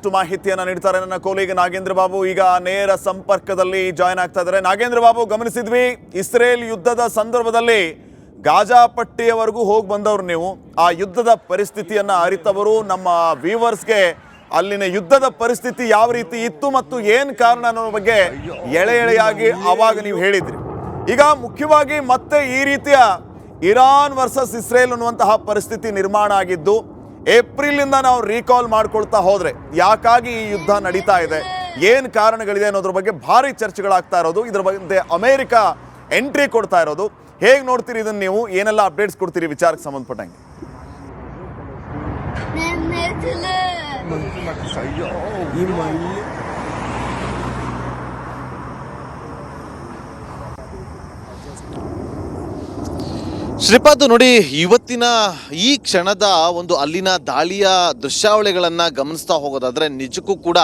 ಮಾಹಿತಿಯನ್ನು ನೀಡ್ತಾರೆ ನನ್ನ ಕೋಲಿಗ ನಾಗೇಂದ್ರ ಬಾಬು. ಈಗ ನೇರ ಸಂಪರ್ಕದಲ್ಲಿ ಜಾಯ್ನ್ ಆಗ್ತಾ ಇದ್ದಾರೆ. ನಾಗೇಂದ್ರ ಬಾಬು, ಗಮನಿಸಿದ್ವಿ ಇಸ್ರೇಲ್ ಯುದ್ಧದ ಸಂದರ್ಭದಲ್ಲಿ ಗಾಜಾ ಪಟ್ಟಿಯವರೆಗೂ ಹೋಗಿ ಬಂದವರು ನೀವು. ಆ ಯುದ್ಧದ ಪರಿಸ್ಥಿತಿಯನ್ನು ಅರಿತವರು ನಮ್ಮ ವ್ಯೂವರ್ಸ್ಗೆ ಅಲ್ಲಿನ ಯುದ್ಧದ ಪರಿಸ್ಥಿತಿ ಯಾವ ರೀತಿ ಇತ್ತು ಮತ್ತು ಏನು ಕಾರಣ ಅನ್ನೋ ಬಗ್ಗೆ ಎಳೆಯಾಗಿ ಆವಾಗ ನೀವು ಹೇಳಿದ್ರಿ. ಈಗ ಮುಖ್ಯವಾಗಿ ಮತ್ತೆ ಈ ರೀತಿಯ ಇರಾನ್ ವರ್ಸಸ್ ಇಸ್ರೇಲ್ ಅನ್ನುವಂತಹ ಪರಿಸ್ಥಿತಿ ನಿರ್ಮಾಣ ಆಗಿದ್ದು ಏಪ್ರಿಲಿಂದ ನಾವು ರೀಕಾಲ್ ಮಾಡ್ಕೊಳ್ತಾ ಹೋದ್ರೆ ಯಾಕಾಗಿ ಈ ಯುದ್ಧ ನಡೀತಾ ಇದೆ, ಏನು ಕಾರಣಗಳಿದೆ ಅನ್ನೋದ್ರ ಬಗ್ಗೆ ಭಾರಿ ಚರ್ಚೆಗಳಾಗ್ತಾ ಇರೋದು. ಇದ್ರ ಬಗ್ಗೆ ಅಮೆರಿಕ ಎಂಟ್ರಿ ಕೊಡ್ತಾ ಇರೋದು. ಹೇಗೆ ನೋಡ್ತೀರಿ ಇದನ್ನು ನೀವು? ಏನೆಲ್ಲ ಅಪ್ಡೇಟ್ಸ್ ಕೊಡ್ತೀರಿ ವಿಚಾರಕ್ಕೆ ಸಂಬಂಧಪಟ್ಟಂಗೆ? ಶ್ರೀಪಾದ್, ನೋಡಿ, ಇವತ್ತಿನ ಈ ಕ್ಷಣದ ಒಂದು ಅಲ್ಲಿನ ದಾಳಿಯ ದೃಶ್ಯಾವಳಿಗಳನ್ನು ಗಮನಿಸ್ತಾ ಹೋಗೋದಾದ್ರೆ ನಿಜಕ್ಕೂ ಕೂಡ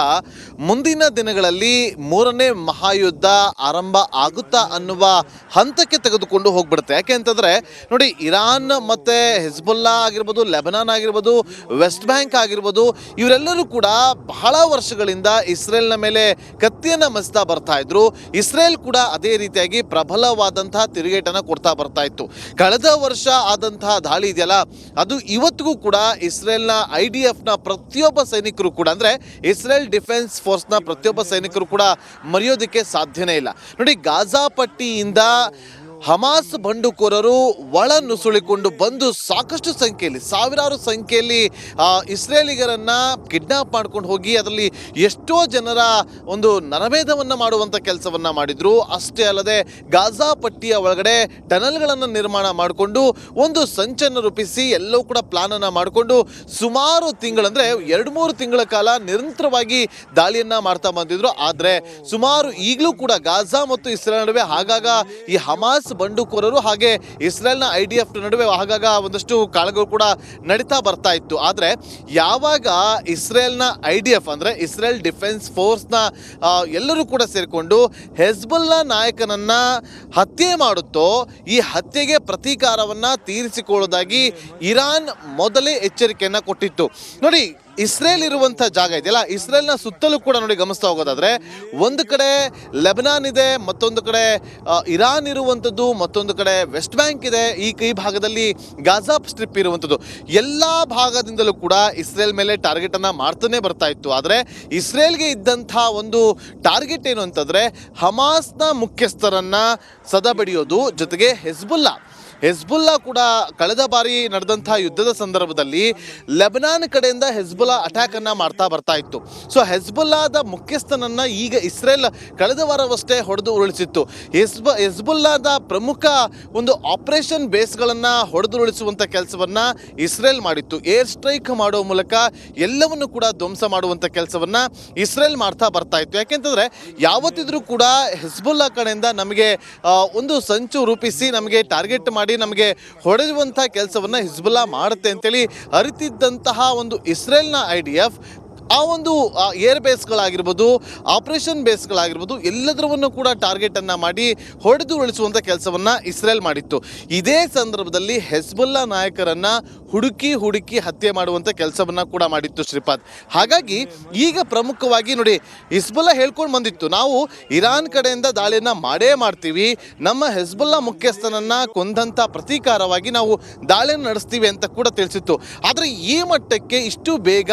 ಮುಂದಿನ ದಿನಗಳಲ್ಲಿ ಮೂರನೇ ಮಹಾಯುದ್ಧ ಆರಂಭ ಆಗುತ್ತಾ ಅನ್ನುವ ಹಂತಕ್ಕೆ ತೆಗೆದುಕೊಂಡು ಹೋಗ್ಬಿಡುತ್ತೆ. ಯಾಕೆ ಅಂತಂದ್ರೆ ನೋಡಿ, ಇರಾನ್ ಮತ್ತೆ ಹಿಜ್ಬುಲ್ಲಾ ಆಗಿರ್ಬೋದು, ಲೆಬನಾನ್ ಆಗಿರ್ಬೋದು, ವೆಸ್ಟ್ ಬ್ಯಾಂಕ್ ಆಗಿರ್ಬೋದು, ಇವರೆಲ್ಲರೂ ಕೂಡ ಬಹಳ ವರ್ಷಗಳಿಂದ ಇಸ್ರೇಲ್ನ ಮೇಲೆ ಕತ್ತಿಯನ್ನ ಮಸ್ತಾ ಬರ್ತಾ ಇದ್ರು. ಇಸ್ರೇಲ್ ಕೂಡ ಅದೇ ರೀತಿಯಾಗಿ ಪ್ರಬಲವಾದಂತಹ ತಿರುಗೇಟನ್ನ ಕೊಡ್ತಾ ಬರ್ತಾ ಇತ್ತು. ಕಳೆದ ವರ್ಷ ಆದಂತಹ ದಾಳಿ ಇದೆಯಲ್ಲ, ಅದು ಇವತ್ತಿಗೂ ಕೂಡ ಇಸ್ರೇಲ್ನ IDF ನ ಪ್ರತಿಯೊಬ್ಬ ಸೈನಿಕರು ಕೂಡ, ಅಂದ್ರೆ ಇಸ್ರೇಲ್ ಡಿಫೆನ್ಸ್ ಫೋರ್ಸ್ ನ ಪ್ರತಿಯೊಬ್ಬ ಸೈನಿಕರು ಕೂಡ ಮರೆಯೋದಕ್ಕೆ ಸಾಧ್ಯನೇ ಇಲ್ಲ. ನೋಡಿ, ಗಾಜಾ ಪಟ್ಟಿಯಿಂದ ಹಮಾಸ್ ಬಂಡುಕೋರರು ಒಳ ನುಸುಳಿಕೊಂಡು ಬಂದು ಸಾಕಷ್ಟು ಸಂಖ್ಯೆಯಲ್ಲಿ, ಸಾವಿರಾರು ಸಂಖ್ಯೆಯಲ್ಲಿ ಇಸ್ರೇಲಿಗರನ್ನ ಕಿಡ್ನಾಪ್ ಮಾಡ್ಕೊಂಡು ಹೋಗಿ ಅದರಲ್ಲಿ ಎಷ್ಟೋ ಜನರ ಒಂದು ನರಭೇದವನ್ನ ಮಾಡುವಂತ ಕೆಲಸವನ್ನ ಮಾಡಿದ್ರು. ಅಷ್ಟೇ ಅಲ್ಲದೆ ಗಾಜಾ ಪಟ್ಟಿಯ ಒಳಗಡೆ ಟನಲ್ಗಳನ್ನು ನಿರ್ಮಾಣ ಮಾಡಿಕೊಂಡು ಒಂದು ಸಂಚನ್ನು ರೂಪಿಸಿ ಎಲ್ಲವೂ ಕೂಡ ಪ್ಲಾನ್ ಅನ್ನ ಮಾಡಿಕೊಂಡು ಸುಮಾರು ತಿಂಗಳಂದ್ರೆ 2-3 ತಿಂಗಳ ಕಾಲ ನಿರಂತರವಾಗಿ ದಾಳಿಯನ್ನ ಮಾಡ್ತಾ ಬಂದಿದ್ರು. ಆದ್ರೆ ಸುಮಾರು ಈಗಲೂ ಕೂಡ ಗಾಜಾ ಮತ್ತು ಇಸ್ರೇಲ್ ನಡುವೆ ಆಗಾಗ ಈ ಹಮಾಸ್ ಬಂಡುಕೋರರು ಹಾಗೆ ಇಸ್ರೇಲ್ನ IDF ನಡುವೆ ಆಗಾಗ ಒಂದಷ್ಟು ಕಾಳಗಳು ಕೂಡ ನಡೀತಾ ಬರ್ತಾ ಇತ್ತು. ಆದ್ರೆ ಯಾವಾಗ ಇಸ್ರೇಲ್ನ IDF ಅಂದ್ರೆ ಇಸ್ರೇಲ್ ಡಿಫೆನ್ಸ್ ಫೋರ್ಸ್ನ ಎಲ್ಲರೂ ಕೂಡ ಸೇರಿಕೊಂಡು ಹೆಜ್ಬುಲ್ಲಾ ನಾಯಕನನ್ನ ಹತ್ಯೆ ಮಾಡುತ್ತೋ, ಈ ಹತ್ಯೆಗೆ ಪ್ರತೀಕಾರವನ್ನ ತೀರಿಸಿಕೊಳ್ಳೋದಾಗಿ ಇರಾನ್ ಮೊದಲೇ ಎಚ್ಚರಿಕೆಯನ್ನ ಕೊಟ್ಟಿತ್ತು. ನೋಡಿ, ಇಸ್ರೇಲ್ ಇರುವಂಥ ಜಾಗ ಇದೆಯಲ್ಲ, ಇಸ್ರೇಲ್ನ ಸುತ್ತಲೂ ಕೂಡ ನೋಡಿ ಗಮನಿಸ್ತಾ ಹೋಗೋದಾದ್ರೆ ಒಂದು ಕಡೆ ಲೆಬನಾನ್ ಇದೆ, ಮತ್ತೊಂದು ಕಡೆ ಇರಾನ್ ಇರುವಂಥದ್ದು, ಮತ್ತೊಂದು ಕಡೆ ವೆಸ್ಟ್ ಬ್ಯಾಂಕ್ ಇದೆ, ಈ ಭಾಗದಲ್ಲಿ ಗಾಜಾ ಸ್ಟ್ರಿಪ್ ಇರುವಂಥದ್ದು. ಎಲ್ಲ ಭಾಗದಿಂದಲೂ ಕೂಡ ಇಸ್ರೇಲ್ ಮೇಲೆ ಟಾರ್ಗೆಟ್ ಅನ್ನ ಮಾಡ್ತಾನೆ ಬರ್ತಾ ಇತ್ತು. ಆದರೆ ಇಸ್ರೇಲ್ಗೆ ಇದ್ದಂಥ ಒಂದು ಟಾರ್ಗೆಟ್ ಏನು ಅಂತಂದ್ರೆ ಹಮಾಸ್ನ ಮುಖ್ಯಸ್ಥರನ್ನ ಸದಬಡಿಯೋದು, ಜೊತೆಗೆ ಹೆಜ್ಬುಲ್ಲಾ ಕೂಡ ಕಳೆದ ಬಾರಿ ನಡೆದಂತಹ ಯುದ್ಧದ ಸಂದರ್ಭದಲ್ಲಿ ಲೆಬನಾನ್ ಕಡೆಯಿಂದ ಹೆಜ್ಬುಲ್ಲಾ ಅಟ್ಯಾಕ್ ಅನ್ನ ಮಾಡ್ತಾ ಬರ್ತಾ ಇತ್ತು. ಸೊ ಹೆಜ್ಬುಲ್ಲಾದ ಮುಖ್ಯಸ್ಥನನ್ನ ಈಗ ಇಸ್ರೇಲ್ ಕಳೆದ ವಾರವಷ್ಟೇ ಹೊಡೆದು ಉರುಳಿಸಿತ್ತು. ಹೆಜ್ಬುಲ್ಲಾದ ಪ್ರಮುಖ ಒಂದು ಆಪರೇಷನ್ ಬೇಸ್ಗಳನ್ನ ಹೊಡೆದು ಉರುಳಿಸುವಂತ ಕೆಲಸವನ್ನ ಇಸ್ರೇಲ್ ಮಾಡಿತ್ತು. ಏರ್ ಸ್ಟ್ರೈಕ್ ಮಾಡುವ ಮೂಲಕ ಎಲ್ಲವನ್ನು ಕೂಡ ಧ್ವಂಸ ಮಾಡುವಂತ ಕೆಲಸವನ್ನ ಇಸ್ರೇಲ್ ಮಾಡ್ತಾ ಬರ್ತಾ ಇತ್ತು. ಯಾಕೆಂತಂದ್ರೆ ಯಾವತ್ತಿದ್ರೂ ಕೂಡ ಹೆಜ್ಬುಲ್ಲಾ ಕಡೆಯಿಂದ ನಮಗೆ ಒಂದು ಸಂಚು ರೂಪಿಸಿ ನಮಗೆ ಟಾರ್ಗೆಟ್ ಮಾಡಿ ನಮಗೆ ಹೊಡೆಯುವಂಥ ಕೆಲಸವನ್ನ ಹಿಜ್ಬುಲ್ಲಾ ಮಾಡುತ್ತೆ ಅಂತೇಳಿ ಅರಿತಿದ್ದಂತಹ ಒಂದು ಇಸ್ರೇಲ್ನ IDF ಆ ಒಂದು ಏರ್ ಬೇಸ್ಗಳಾಗಿರ್ಬೋದು, ಆಪರೇಷನ್ ಬೇಸ್ಗಳಾಗಿರ್ಬೋದು, ಎಲ್ಲದರವನ್ನು ಕೂಡ ಟಾರ್ಗೆಟ್ ಅನ್ನ ಮಾಡಿ ಹೊಡೆದು ಉಳಿಸುವಂಥ ಕೆಲಸವನ್ನ ಇಸ್ರೇಲ್ ಮಾಡಿತ್ತು. ಇದೇ ಸಂದರ್ಭದಲ್ಲಿ ಹೆಜ್ಬುಲ್ಲಾ ನಾಯಕರನ್ನ ಹುಡುಕಿ ಹತ್ಯೆ ಮಾಡುವಂಥ ಕೆಲಸವನ್ನ ಕೂಡ ಮಾಡಿತ್ತು ಶ್ರೀಪಾದ್. ಹಾಗಾಗಿ ಈಗ ಪ್ರಮುಖವಾಗಿ ನೋಡಿ, ಹಿಜ್ಬುಲ್ಲಾ ಹೇಳ್ಕೊಂಡು ಬಂದಿತ್ತು, ನಾವು ಇರಾನ್ ಕಡೆಯಿಂದ ದಾಳಿಯನ್ನ ಮಾಡೇ ಮಾಡ್ತೀವಿ, ನಮ್ಮ ಹೆಜ್ಬುಲ್ಲಾ ಮುಖ್ಯಸ್ಥನನ್ನ ಕೊಂದಂಥ ಪ್ರತೀಕಾರವಾಗಿ ನಾವು ದಾಳಿಯನ್ನು ನಡೆಸ್ತೀವಿ ಅಂತ ಕೂಡ ತಿಳಿಸಿತ್ತು. ಆದರೆ ಈ ಮಟ್ಟಕ್ಕೆ ಇಷ್ಟು ಬೇಗ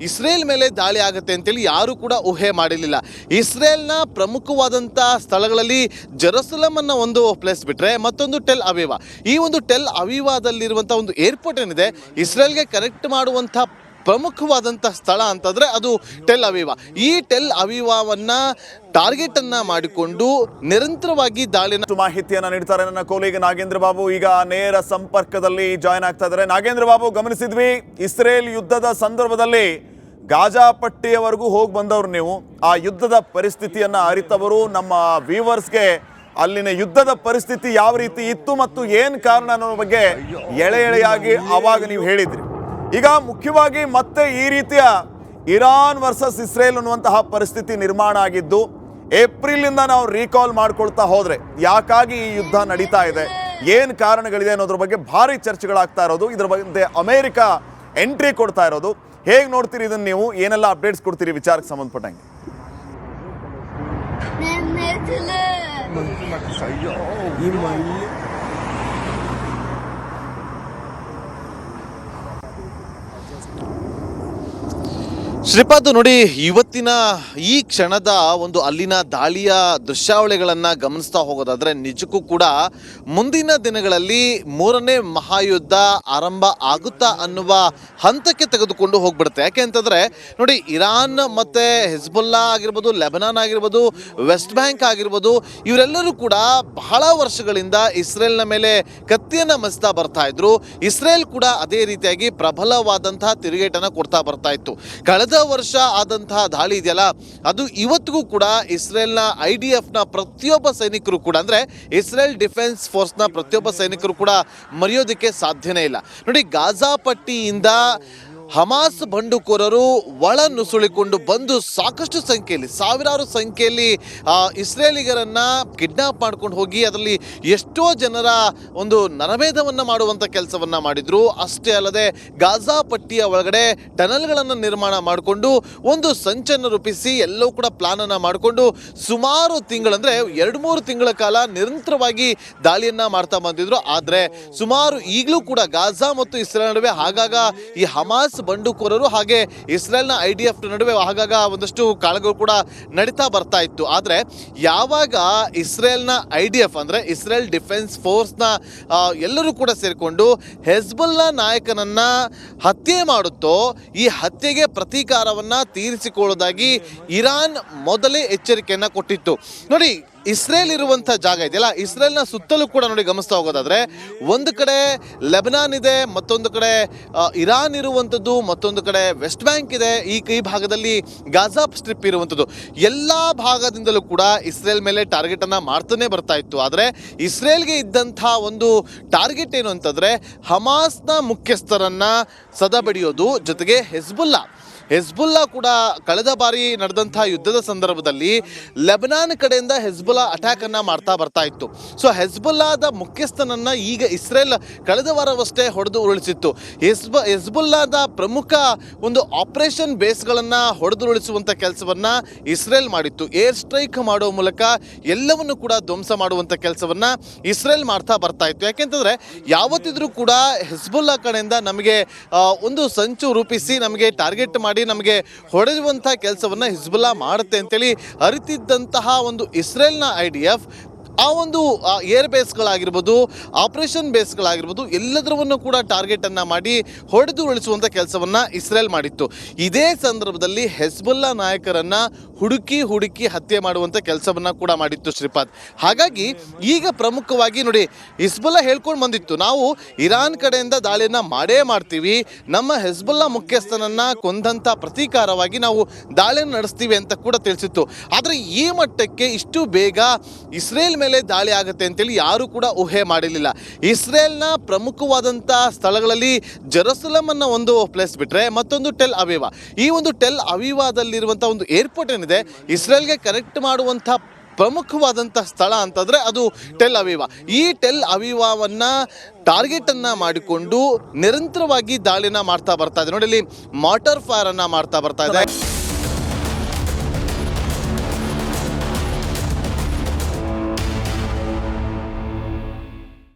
ಇಸ್ರೇಲ್ ಮೇಲೆ ದಾಳಿ ಆಗುತ್ತೆ ಅಂತೇಳಿ ಯಾರು ಕೂಡ ಊಹೆ ಮಾಡಿರಲಿಲ್ಲ. ಇಸ್ರೇಲ್ನ ಪ್ರಮುಖವಾದಂಥ ಸ್ಥಳಗಳಲ್ಲಿ ಜೆರುಸಲೆಮ್ ಅನ್ನ ಒಂದು ಪ್ಲೇಸ್ ಬಿಟ್ರೆ ಮತ್ತೊಂದು ಟೆಲ್ ಅವೀವಾ. ಈ ಒಂದು ಟೆಲ್ ಅವೀವಾದಲ್ಲಿರುವಂಥ ಒಂದು ಏರ್ಪೋರ್ಟ್ ಏನಿದೆ, ಇಸ್ರೇಲ್ಗೆ ಕನೆಕ್ಟ್ ಮಾಡುವಂಥ ಪ್ರಮುಖವಾದಂಥ ಸ್ಥಳ ಅಂತಂದ್ರೆ ಅದು ಟೆಲ್ ಅವೀವಾ. ಈ ಟೆಲ್ ಅವೀವಾವನ್ನ ಟಾರ್ಗೆಟ್ ಅನ್ನ ಮಾಡಿಕೊಂಡು ನಿರಂತರವಾಗಿ ದಾಳಿನ ಮಾಹಿತಿಯನ್ನ ನೀಡ್ತಾರೆ ನನ್ನ ಕೋಲಿಗ ನಾಗೇಂದ್ರ ಬಾಬು. ಈಗ ನೇರ ಸಂಪರ್ಕದಲ್ಲಿ ಜಾಯ್ನ್ ಆಗ್ತಾ ಇದ್ದಾರೆ. ನಾಗೇಂದ್ರ ಬಾಬು, ಗಮನಿಸಿದ್ವಿ ಇಸ್ರೇಲ್ ಯುದ್ಧದ ಸಂದರ್ಭದಲ್ಲಿ ಗಾಜಾ ಪಟ್ಟಿಯವರೆಗೂ ಹೋಗಿ ಬಂದವರು ನೀವು. ಆ ಯುದ್ಧದ ಪರಿಸ್ಥಿತಿಯನ್ನ ಅರಿತವರು ನಮ್ಮ ವ್ಯೂವರ್ಸ್ಗೆ ಅಲ್ಲಿನ ಯುದ್ಧದ ಪರಿಸ್ಥಿತಿ ಯಾವ ರೀತಿ ಇತ್ತು ಮತ್ತು ಏನು ಕಾರಣ ಅನ್ನೋ ಬಗ್ಗೆ ಎಳೆಯಾಗಿ ಆವಾಗ ನೀವು ಹೇಳಿದ್ರಿ. ಈಗ ಮುಖ್ಯವಾಗಿ ಮತ್ತೆ ಈ ರೀತಿಯ ಇರಾನ್ ವರ್ಸಸ್ ಇಸ್ರೇಲ್ ಅನ್ನುವಂತಹ ಪರಿಸ್ಥಿತಿ ನಿರ್ಮಾಣ ಆಗಿದ್ದು ಏಪ್ರಿಲಿಂದ ನಾವು ರೀಕಾಲ್ ಮಾಡ್ಕೊಳ್ತಾ ಹೋದ್ರೆ ಯಾಕಾಗಿ ಈ ಯುದ್ಧ ನಡೀತಾ ಇದೆ, ಏನು ಕಾರಣಗಳಿದೆ ಅನ್ನೋದ್ರ ಬಗ್ಗೆ ಭಾರಿ ಚರ್ಚೆಗಳಾಗ್ತಾ ಇರೋದು. ಇದ್ರ ಬಗ್ಗೆ ಅಮೆರಿಕ ಎಂಟ್ರಿ ಕೊಡ್ತಾ ಇರೋದು. ಹೇಗೆ ನೋಡ್ತೀರಿ ಇದನ್ನು ನೀವು? ಏನೆಲ್ಲ ಅಪ್ಡೇಟ್ಸ್ ಕೊಡ್ತೀರಿ ವಿಚಾರಕ್ಕೆ ಸಂಬಂಧಪಟ್ಟಂಗೆ? ಶ್ರೀಪಾದ್, ನೋಡಿ ಇವತ್ತಿನ ಈ ಕ್ಷಣದ ಒಂದು ಅಲ್ಲಿನ ದಾಳಿಯ ದೃಶ್ಯಾವಳಿಗಳನ್ನ ಗಮನಿಸ್ತಾ ಹೋಗೋದಾದ್ರೆ ನಿಜಕ್ಕೂ ಕೂಡ ಮುಂದಿನ ದಿನಗಳಲ್ಲಿ ಮೂರನೇ ಮಹಾಯುದ್ಧ ಆರಂಭ ಆಗುತ್ತಾ ಅನ್ನುವ ಹಂತಕ್ಕೆ ತೆಗೆದುಕೊಂಡು ಹೋಗ್ಬಿಡುತ್ತೆ. ಯಾಕೆ ಅಂತಂದ್ರೆ ನೋಡಿ, ಇರಾನ್ ಮತ್ತೆ ಹಿಜ್ಬುಲ್ಲಾ ಆಗಿರ್ಬೋದು, ಲೆಬನಾನ್ ಆಗಿರ್ಬೋದು, ವೆಸ್ಟ್ ಬ್ಯಾಂಕ್ ಆಗಿರ್ಬೋದು, ಇವರೆಲ್ಲರೂ ಕೂಡ ಬಹಳ ವರ್ಷಗಳಿಂದ ಇಸ್ರೇಲ್ನ ಮೇಲೆ ಕತ್ತಿಯನ್ನ ಮಸ್ತಾ ಬರ್ತಾ ಇದ್ರು. ಇಸ್ರೇಲ್ ಕೂಡ ಅದೇ ರೀತಿಯಾಗಿ ಪ್ರಬಲವಾದಂತಹ ತಿರುಗೇಟನ್ನ ಕೊಡ್ತಾ ಬರ್ತಾ ಇತ್ತು. ಕಳೆದ ವರ್ಷ ಆದಂತಹ ದಾಳಿ ಇದೆಯಲ್ಲ, ಅದು ಇವತ್ತಿಗೂ ಕೂಡ ಇಸ್ರೇಲ್ನ IDF ನ ಪ್ರತಿಯೊಬ್ಬ ಸೈನಿಕರು ಕೂಡ, ಅಂದ್ರೆ ಇಸ್ರೇಲ್ ಡಿಫೆನ್ಸ್ ಫೋರ್ಸ್ ನ ಪ್ರತಿಯೊಬ್ಬ ಸೈನಿಕರು ಕೂಡ ಮರೆಯೋದಕ್ಕೆ ಸಾಧ್ಯನೇ ಇಲ್ಲ. ನೋಡಿ, ಗಾಜಾ ಪಟ್ಟಿಯಿಂದ ಹಮಾಸ್ ಬಂಡುಕೋರರು ಒಳ ನುಸುಳಿಕೊಂಡು ಬಂದು ಸಾಕಷ್ಟು ಸಂಖ್ಯೆಯಲ್ಲಿ, ಸಾವಿರಾರು ಸಂಖ್ಯೆಯಲ್ಲಿ ಇಸ್ರೇಲಿಗರನ್ನ ಕಿಡ್ನಾಪ್ ಮಾಡ್ಕೊಂಡು ಹೋಗಿ ಅದರಲ್ಲಿ ಎಷ್ಟೋ ಜನರ ಒಂದು ನರಮೇಧವನ್ನು ಮಾಡುವಂಥ ಕೆಲಸವನ್ನ ಮಾಡಿದ್ರು. ಅಷ್ಟೇ ಅಲ್ಲದೆ ಗಾಜಾ ಪಟ್ಟಿಯ ಒಳಗಡೆ ಟನಲ್ಗಳನ್ನು ನಿರ್ಮಾಣ ಮಾಡಿಕೊಂಡು ಒಂದು ಸಂಚನ್ನು ರೂಪಿಸಿ ಎಲ್ಲವೂ ಕೂಡ ಪ್ಲಾನ್ ಅನ್ನ ಮಾಡಿಕೊಂಡು ಸುಮಾರು ತಿಂಗಳಂದ್ರೆ 2-3 ತಿಂಗಳ ಕಾಲ ನಿರಂತರವಾಗಿ ದಾಳಿಯನ್ನ ಮಾಡ್ತಾ ಬಂದಿದ್ರು. ಆದ್ರೆ ಸುಮಾರು ಈಗಲೂ ಕೂಡ ಗಾಜಾ ಮತ್ತು ಇಸ್ರೇಲ್ ನಡುವೆ ಆಗಾಗ ಈ ಹಮಾಸ್ ಬಂಡುಕೋರರು ಹಾಗೆ ಇಸ್ರೇಲ್ನ IDF ನಡುವೆ ಆಗಾಗ ಒಂದಷ್ಟು ಕಾಳಗಗಳು ಕೂಡ ನಡೀತಾ ಬರ್ತಾ ಇತ್ತು. ಆದ್ರೆ ಯಾವಾಗ ಇಸ್ರೇಲ್ನ IDF ಅಂದ್ರೆ ಇಸ್ರೇಲ್ ಡಿಫೆನ್ಸ್ ಫೋರ್ಸ್ನ ಎಲ್ಲರೂ ಕೂಡ ಸೇರಿಕೊಂಡು ಹೆಜ್ಬುಲ್ಲಾ ನಾಯಕನನ್ನ ಹತ್ಯೆ ಮಾಡುತ್ತೋ, ಈ ಹತ್ಯೆಗೆ ಪ್ರತೀಕಾರವನ್ನ ತೀರಿಸಿಕೊಳ್ಳೋದಾಗಿ ಇರಾನ್ ಮೊದಲೇ ಎಚ್ಚರಿಕೆಯನ್ನ ಕೊಟ್ಟಿತ್ತು. ನೋಡಿ, ಇಸ್ರೇಲ್ ಇರುವಂಥ ಜಾಗ ಇದೆಯಲ್ಲ, ಇಸ್ರೇಲ್ನ ಸುತ್ತಲೂ ಕೂಡ ನೋಡಿ ಗಮನಿಸ್ತಾ ಹೋಗೋದಾದ್ರೆ ಒಂದು ಕಡೆ ಲೆಬನಾನ್ ಇದೆ, ಮತ್ತೊಂದು ಕಡೆ ಇರಾನ್ ಇರುವಂಥದ್ದು, ಮತ್ತೊಂದು ಕಡೆ ವೆಸ್ಟ್ ಬ್ಯಾಂಕ್ ಇದೆ, ಈ ಭಾಗದಲ್ಲಿ ಗಾಜಾ ಸ್ಟ್ರಿಪ್ ಇರುವಂಥದ್ದು. ಎಲ್ಲ ಭಾಗದಿಂದಲೂ ಕೂಡ ಇಸ್ರೇಲ್ ಮೇಲೆ ಟಾರ್ಗೆಟ್ ಅನ್ನ ಮಾಡ್ತಾನೆ ಬರ್ತಾ ಇತ್ತು. ಆದರೆ ಇಸ್ರೇಲ್ಗೆ ಇದ್ದಂಥ ಒಂದು ಟಾರ್ಗೆಟ್ ಏನು ಅಂತಂದ್ರೆ ಹಮಾಸ್ನ ಮುಖ್ಯಸ್ಥರನ್ನ ಸದಬಡಿಯೋದು, ಜೊತೆಗೆ ಹೆಜ್ಬುಲ್ಲಾ ಕೂಡ ಕಳೆದ ಬಾರಿ ನಡೆದಂತಹ ಯುದ್ಧದ ಸಂದರ್ಭದಲ್ಲಿ ಲೆಬನಾನ್ ಕಡೆಯಿಂದ ಹೆಜ್ಬುಲ್ಲಾ ಅಟ್ಯಾಕ್ ಅನ್ನ ಮಾಡ್ತಾ ಬರ್ತಾ ಇತ್ತು. ಸೊ ಹೆಜ್ಬುಲ್ಲಾದ ಮುಖ್ಯಸ್ಥನನ್ನ ಈಗ ಇಸ್ರೇಲ್ ಕಳೆದ ವಾರವಷ್ಟೇ ಹೊಡೆದು ಉರುಳಿಸಿತ್ತು. ಹೆಜ್ಬುಲ್ಲಾದ ಪ್ರಮುಖ ಒಂದು ಆಪರೇಷನ್ ಬೇಸ್ಗಳನ್ನ ಹೊಡೆದು ಉರುಳಿಸುವಂತ ಕೆಲಸವನ್ನ ಇಸ್ರೇಲ್ ಮಾಡಿತ್ತು. ಏರ್ ಸ್ಟ್ರೈಕ್ ಮಾಡುವ ಮೂಲಕ ಎಲ್ಲವನ್ನು ಕೂಡ ಧ್ವಂಸ ಮಾಡುವಂತ ಕೆಲಸವನ್ನ ಇಸ್ರೇಲ್ ಮಾಡ್ತಾ ಬರ್ತಾ ಇತ್ತು. ಯಾಕೆಂತಂದ್ರೆ ಯಾವತ್ತಿದ್ರೂ ಕೂಡ ಹೆಜ್ಬುಲ್ಲಾ ಕಡೆಯಿಂದ ನಮಗೆ ಒಂದು ಸಂಚು ರೂಪಿಸಿ ನಮಗೆ ಟಾರ್ಗೆಟ್ ಮಾಡಿ ನಮಗೆ ಹೊಡೆಯುವಂಥ ಕೆಲಸವನ್ನ ಹಿಜ್ಬುಲ್ಲಾ ಮಾಡುತ್ತೆ ಅಂತೇಳಿ ಅರಿತಿದ್ದಂತಹ ಒಂದು ಇಸ್ರೇಲ್ನ IDF ಆ ಒಂದು ಏರ್ ಬೇಸ್ಗಳಾಗಿರ್ಬೋದು, ಆಪರೇಷನ್ ಬೇಸ್ಗಳಾಗಿರ್ಬೋದು, ಎಲ್ಲದರವನ್ನು ಕೂಡ ಟಾರ್ಗೆಟ್ ಅನ್ನ ಮಾಡಿ ಹೊಡೆದು ಉಳಿಸುವಂಥ ಕೆಲಸವನ್ನ ಇಸ್ರೇಲ್ ಮಾಡಿತ್ತು. ಇದೇ ಸಂದರ್ಭದಲ್ಲಿ ಹೆಜ್ಬುಲ್ಲಾ ನಾಯಕರನ್ನ ಹುಡುಕಿ ಹತ್ಯೆ ಮಾಡುವಂಥ ಕೆಲಸವನ್ನ ಕೂಡ ಮಾಡಿತ್ತು ಶ್ರೀಪಾದ್. ಹಾಗಾಗಿ ಈಗ ಪ್ರಮುಖವಾಗಿ ನೋಡಿ, ಹಿಜ್ಬುಲ್ಲಾ ಹೇಳ್ಕೊಂಡು ಬಂದಿತ್ತು, ನಾವು ಇರಾನ್ ಕಡೆಯಿಂದ ದಾಳಿಯನ್ನ ಮಾಡೇ ಮಾಡ್ತೀವಿ, ನಮ್ಮ ಹೆಜ್ಬುಲ್ಲಾ ಮುಖ್ಯಸ್ಥನನ್ನ ಕೊಂದಂಥ ಪ್ರತೀಕಾರವಾಗಿ ನಾವು ದಾಳಿಯನ್ನು ನಡೆಸ್ತೀವಿ ಅಂತ ಕೂಡ ತಿಳಿಸಿತ್ತು. ಆದರೆ ಈ ಮಟ್ಟಕ್ಕೆ ಇಷ್ಟು ಬೇಗ ಇಸ್ರೇಲ್ ಮೇಲೆ ದಾಳಿ ಆಗುತ್ತೆ ಅಂತೇಳಿ ಯಾರು ಕೂಡ ಊಹೆ ಮಾಡಿರಲಿಲ್ಲ. ಇಸ್ರೇಲ್ನ ಪ್ರಮುಖವಾದಂಥ ಸ್ಥಳಗಳಲ್ಲಿ ಜೆರುಸಲಂ ಅನ್ನ ಒಂದು ಪ್ಲೇಸ್ ಬಿಟ್ರೆ ಮತ್ತೊಂದು ಟೆಲ್ ಅವೀವಾ. ಈ ಒಂದು ಟೆಲ್ ಅವೀವಾದಲ್ಲಿರುವಂಥ ಒಂದು ಏರ್ಪೋರ್ಟ್ ಏನಿದೆ, ಇಸ್ರೇಲ್ಗೆ ಕನೆಕ್ಟ್ ಮಾಡುವಂಥ ಪ್ರಮುಖವಾದಂಥ ಸ್ಥಳ ಅಂತಂದ್ರೆ ಅದು ಟೆಲ್ ಅವೀವಾ. ಈ ಟೆಲ್ ಅವೀವಾವನ್ನ ಟಾರ್ಗೆಟ್ ಅನ್ನ ಮಾಡಿಕೊಂಡು ನಿರಂತರವಾಗಿ ದಾಳಿನ ಮಾಡ್ತಾ ಬರ್ತಾ ಇದೆ. ನೋಡಿ, ಇಲ್ಲಿ ಮಾರ್ಟರ್ ಫೈರ್ ಅನ್ನ ಮಾಡ್ತಾ ಬರ್ತಾ ಇದೆ.